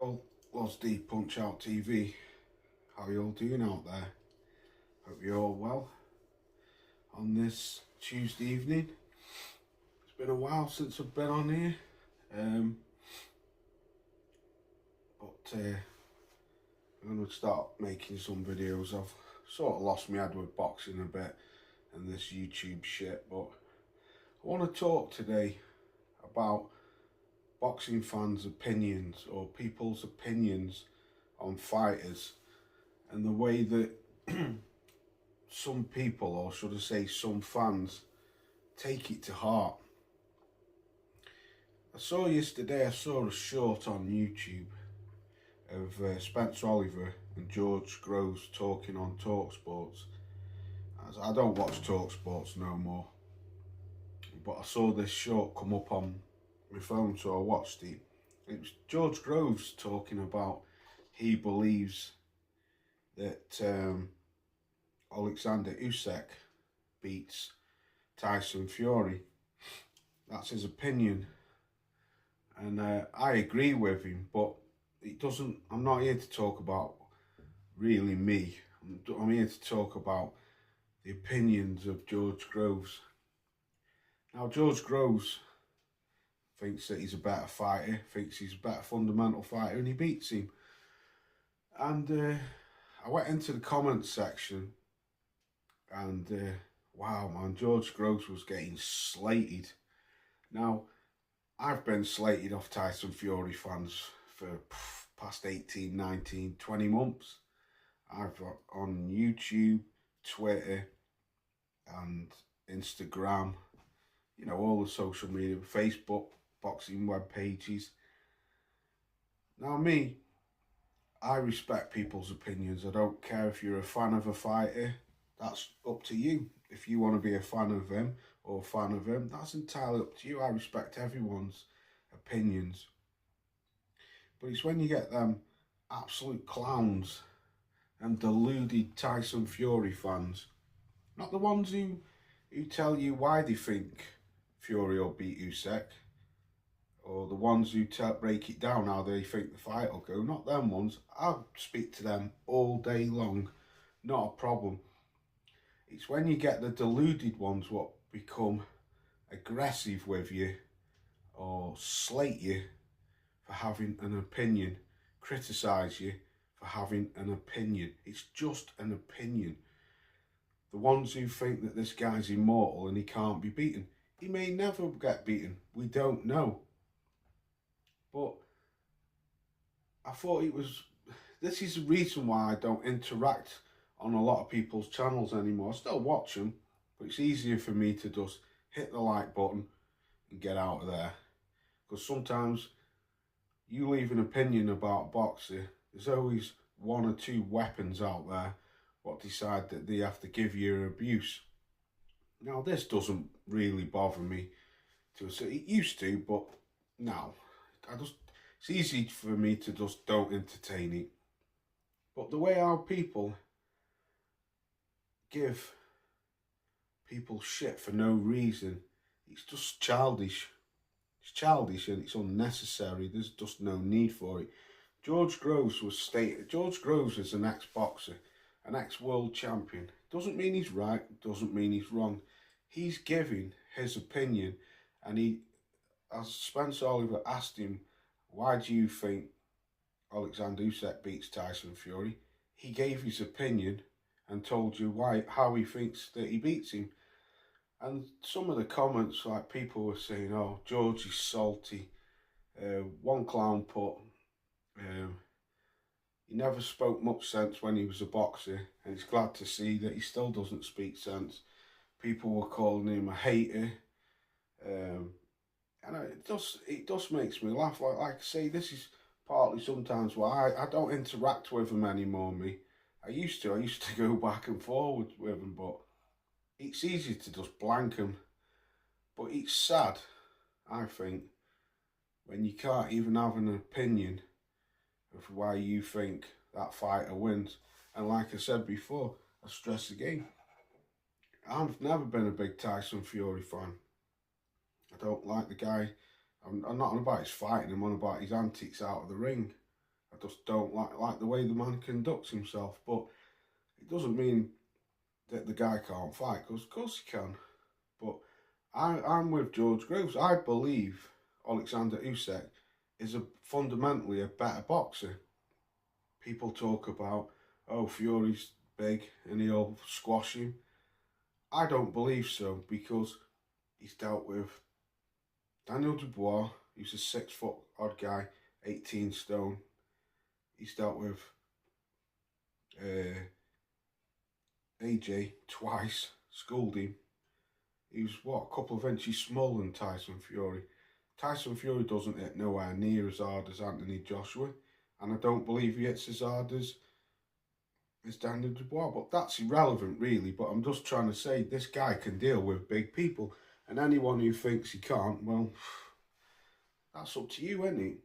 Well, was the Punch Out TV. How are you all doing out there? Hope you're all well on this Tuesday evening. It's been a while since I've been on here, um, but I'm going to start making some videos. I've sort of lost my head with boxing a bit and this YouTube shit, but I want to talk today about boxing fans' opinions or people's opinions on fighters and the way that some people, or should I say some fans, take it to heart. I saw a short on YouTube of Spencer Oliver and George Groves talking on TalkSports. As I don't watch TalkSports no more, but I saw this short come up on my phone, so I watched it. It was George Groves talking about he believes that Alexander Usyk beats Tyson Fury. That's his opinion, and I agree with him. But it doesn't. I'm not here to talk about really me. I'm here to talk about the opinions of George Groves. Now, George Groves thinks that he's a better fighter, thinks he's a better fundamental fighter, and he beats him. And I went into the comments section, and wow, man, George Groves was getting slated. Now, I've been slated off Tyson Fury fans for past 18, 19, 20 months. I've got on YouTube, Twitter, and Instagram, you know, all the social media, Facebook, boxing web pages. Now, me, I respect people's opinions. I don't care if you're a fan of a fighter. That's up to you. If you want to be a fan of him or a fan of him, that's entirely up to you. I respect everyone's opinions. But it's when you get them absolute clowns and deluded Tyson Fury fans, not the ones who tell you why they think Fury will beat Usyk, or the ones who break it down how they think the fight will go, not them ones. I'll speak to them all day long, not a problem. It's when you get the deluded ones what become aggressive with you or slate you for having an opinion, criticise you for having an opinion. It's just an opinion. The ones who think that this guy's immortal and he can't be beaten. He may never get beaten. We don't know. But I thought this is the reason why I don't interact on a lot of people's channels anymore. I still watch them, but it's easier for me to just hit the like button and get out of there. Because sometimes you leave an opinion about a boxer, there's always one or two weapons out there what decide that they have to give you abuse. Now, this doesn't really bother me. It used to, but now, it's easy for me to just don't entertain it. But the way how people give people shit for no reason, it's just childish. It's childish and it's unnecessary. There's just no need for it. George Groves is an ex-boxer, an ex-world champion. Doesn't mean he's right, doesn't mean he's wrong. He's giving his opinion, and as Spencer Oliver asked him, why do you think Alexander Usyk beats Tyson Fury? He gave his opinion and told you how he thinks that he beats him. And some of the comments, like people were saying, oh, George is salty. One clown put, he never spoke much sense when he was a boxer, and it's glad to see that he still doesn't speak sense. People were calling him a hater. And it just makes me laugh. Like I say, this is partly sometimes why I don't interact with them anymore, me. I used to go back and forward with them, but it's easy to just blank them. But it's sad, I think, when you can't even have an opinion of why you think that fighter wins. And like I said before, I stress again, I've never been a big Tyson Fury fan. I don't like the guy. I'm not on about his fighting, I'm on about his antics out of the ring. just don't like the way the man conducts himself. But it doesn't mean that the guy can't fight, because of course he can. But I'm with George Groves. I believe Alexander Usyk is fundamentally a better boxer. People talk about, oh, Fury's big and he'll squash him. I don't believe so, because he's dealt with Daniel Dubois, who's a 6 foot odd guy, 18 stone. He's dealt with AJ twice, schooled him. He was, a couple of inches smaller than Tyson Fury. Tyson Fury doesn't hit nowhere near as hard as Anthony Joshua, and I don't believe he hits as hard as Daniel Dubois, but that's irrelevant really. But I'm just trying to say this guy can deal with big people, and anyone who thinks he can't, well, that's up to you, isn't it?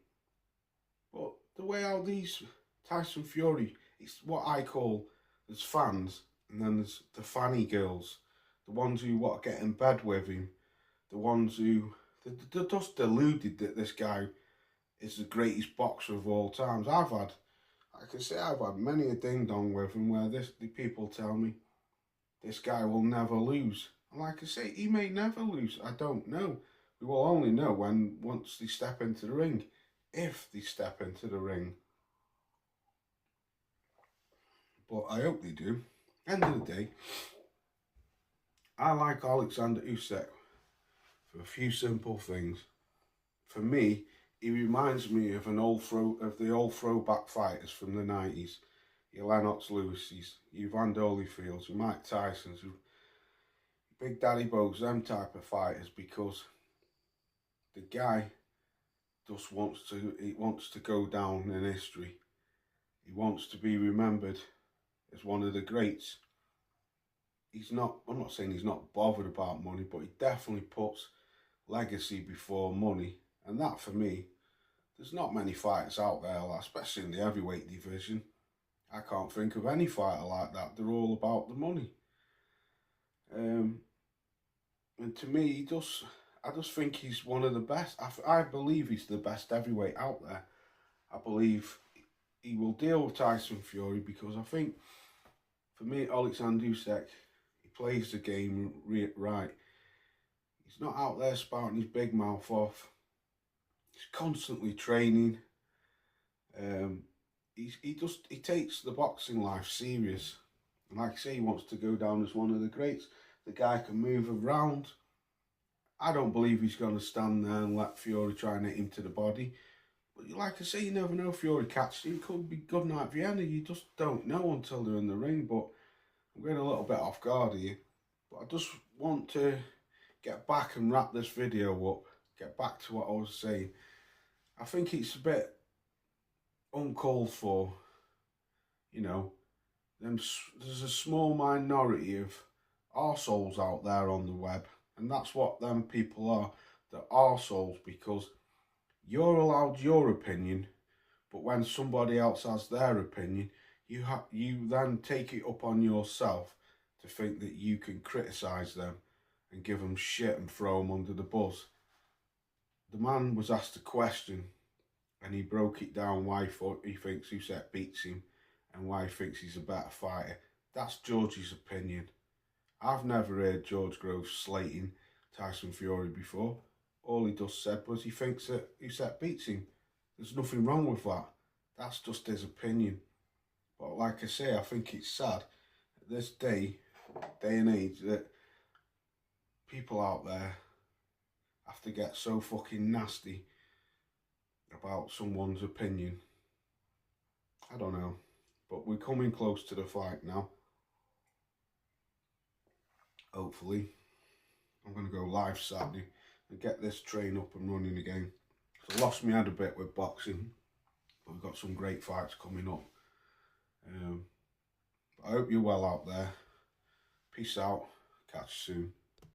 But the way how these Tyson Fury, it's what I call, there's fans, and then there's the fanny girls, the ones who want to get in bed with him, the ones who, they're just deluded that this guy is the greatest boxer of all times. I've had many a ding dong with him where the people tell me this guy will never lose. And like I say, he may never lose. I don't know. We will only know once they step into the ring, if they step into the ring. But I hope they do. End of the day, I like Alexander Usyk for a few simple things. For me, he reminds me of the old throwback fighters from the 90s. Your Lennox Lewis's, your Evander Holyfields, your Mike Tyson's, your Big Daddy Bogues, them type of fighters, because the guy just wants to go down in history. He wants to be remembered as one of the greats. I'm not saying he's not bothered about money, but he definitely puts legacy before money. And that, for me, there's not many fighters out there, especially in the heavyweight division. I can't think of any fighter like that. They're all about the money. And to me, I just think he's one of the best. I believe he's the best heavyweight out there. I believe he will deal with Tyson Fury, because I think, for me, Alexander Usyk, he plays the game right. He's not out there spouting his big mouth off. He's constantly training. He takes the boxing life serious. And like I say, he wants to go down as one of the greats. The guy can move around. I don't believe he's going to stand there and let Fury try and hit him to the body. But like I say, you never know. Fury catches him. Could be good night Vienna. You just don't know until they're in the ring. But I'm going a little bit off guard here. But I just want to get back and wrap this video up. Get back to what I was saying. I think it's a bit uncalled for. You know, there's a small minority of arseholes out there on the web. And that's what them people are. They're arseholes, because you're allowed your opinion, but when somebody else has their opinion, you then take it up on yourself to think that you can criticise them and give them shit and throw them under the bus. The man was asked a question, and he broke it down why he thinks Usyk beats him and why he thinks he's a better fighter. That's George's opinion. I've never heard George Groves slating Tyson Fury before. All he just said was he thinks that Usyk beats him. There's nothing wrong with that. That's just his opinion. But like I say, I think it's sad at this day and age, that people out there have to get so fucking nasty about someone's opinion. I don't know. But we're coming close to the fight now. Hopefully. I'm going to go live Saturday and get this train up and running again. So I lost my head a bit with boxing, but we've got some great fights coming up. I hope you're well out there. Peace out. Catch you soon.